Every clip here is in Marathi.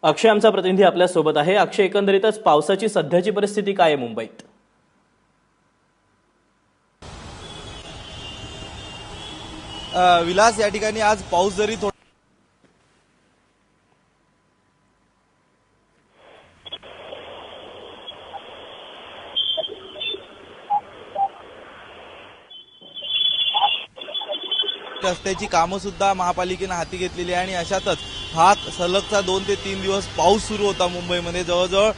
अक्षय आमचा प्रतिनिधी आपल्या सोबत आहे। अक्षय, एकंदरीतच पावसाची सध्याची परिस्थिती काय आहे मुंबईत? विलास, या ठिकाणी आज पाऊस जरी रस्त्याची कामं सुद्धा महापालिकेने हाती घेतलेली आहे आणि अशातच हा सलगचा 2 ते 3 दिवस पाऊस सुरू होता मुंबईमध्ये। जवळजवळ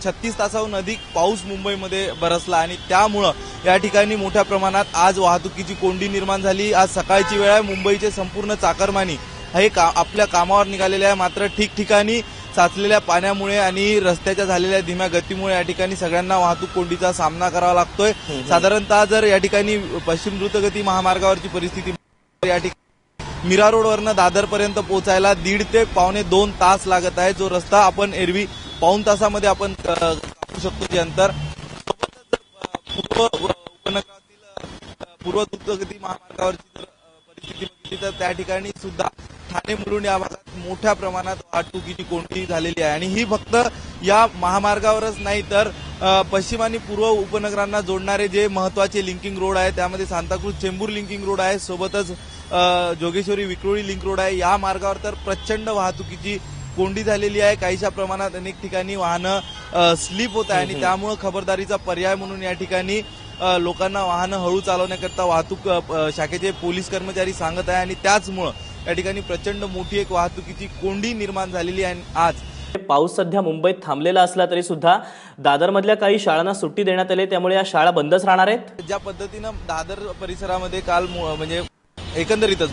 36 तासाहून अधिक पाऊस मुंबईमध्ये बरसला आणि त्यामुळं या ठिकाणी मोठ्या प्रमाणात आज वाहतुकीची कोंडी निर्माण झाली। आज सकाळची वेळ आहे, मुंबईचे संपूर्ण चाकरमानी हे आपल्या कामावर निघालेले आहे, मात्र ठिकठिकाणी साचलेल्या पाण्यामुळे आणि रस्त्याच्या झालेल्या धीम्या गतीमुळे या ठिकाणी सगळ्यांना वाहतूक कोंडीचा सामना करावा लागतोय। साधारणतः जर या ठिकाणी पश्चिम द्रुतगती महामार्गावरची परिस्थिती या ठिकाणी मीरा रोडवरनं दादरपर्यंत पोहोचायला 1.5 ते पावणे 2 तास लागत आहे, जो रस्ता आपण एरवी पाऊण तासामध्ये आपण कापू शकतो जे अंतर। पूर्व द्रुतगती महामार्गावरची जर परिस्थिती बघितली तर त्या ठिकाणी सुद्धा ठाणे मुलुंड या भागात मोठ्या प्रमाणात वाहतुकीची कोंडी झालेली आहे आणि ही फक्त या महामार्गावरच नाही तर पश्चिम आणि पूर्व उपनगरांना जोडणारे जे महत्वाचे लिंकिंग रोड आहे त्यामध्ये सांताक्रूज चेंबूर लिंकिंग रोड आहे, सोबतच जोगेश्वरी विक्रोळी लिंक रोड आहे। या मार्गावर तर प्रचंड वाहतुकीची कोंडी झालेली आहे। काहीशा प्रमाणात अनेक ठिकाणी वाहनं स्लिप होत आहे आणि त्यामुळे खबरदारीचा पर्याय म्हणून या ठिकाणी लोकांना वाहनं हळू चालवण्याकरता वाहतूक शाखेचे पोलीस कर्मचारी सांगत आहे आणि त्याचमुळे या ठिकाणी प्रचंड मोठी एक वाहतुकीची कोंडी निर्माण झालेली आहे। आज पाऊस सध्या मुंबईत थांबलेला असला तरी सुद्धा दादरमधल्या काही शाळांना सुट्टी देण्यात आली, त्यामुळे या शाळा बंदच राहणार आहेत। ज्या पद्धतीनं दादर परिसरामध्ये काल म्हणजे एकंदरीतच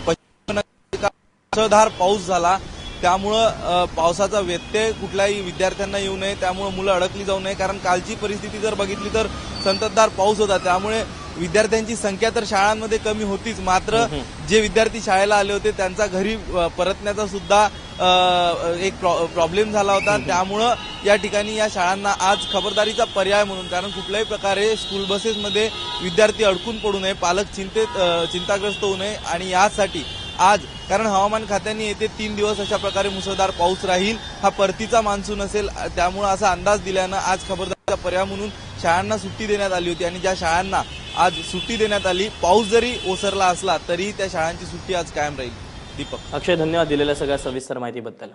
मुसळधार पाऊस झाला, त्यामुळं पावसाचा व्यत्यय कुठल्याही विद्यार्थ्यांना येऊ नये, त्यामुळे मुलं अडकली जाऊ नये। कारण कालची परिस्थिती जर बघितली तर संततधार पाऊस होता, त्यामुळे विद्यार्थ्यांची संख्या तर शाळांमध्ये कमी होतीच, मात्र जे विद्यार्थी शाळेला आले होते त्यांचा घरी परतण्याचा सुद्धा एक प्रॉब्लेम झाला होता। त्यामुळं या ठिकाणी या शाळांना आज खबरदारीचा पर्याय म्हणून, कारण कुठल्याही प्रकारे स्कूल बसेसमध्ये विद्यार्थी अडकून पडू नये, पालक चिंताग्रस्त होऊ नये आणि यासाठी आज, कारण हवामान खात्याने येते 3 दिवस अशा प्रकारे मुसळधार पाऊस राहील, हा परतीचा मान्सून असेल, त्यामुळे असा अंदाज दिल्यानं आज खबरदारीचा पर्याय म्हणून शाळांना सुट्टी देण्यात आली होती आणि ज्या शाळांना आज सुट्टी देण्यात आली, पाऊस जरी ओसरला असला तरी त्या शाळांची सुट्टी आज कायम राहील। दीपक, अक्षय, धन्यवाद दिलेल्या सगळ्या सविस्तर माहितीबद्दल।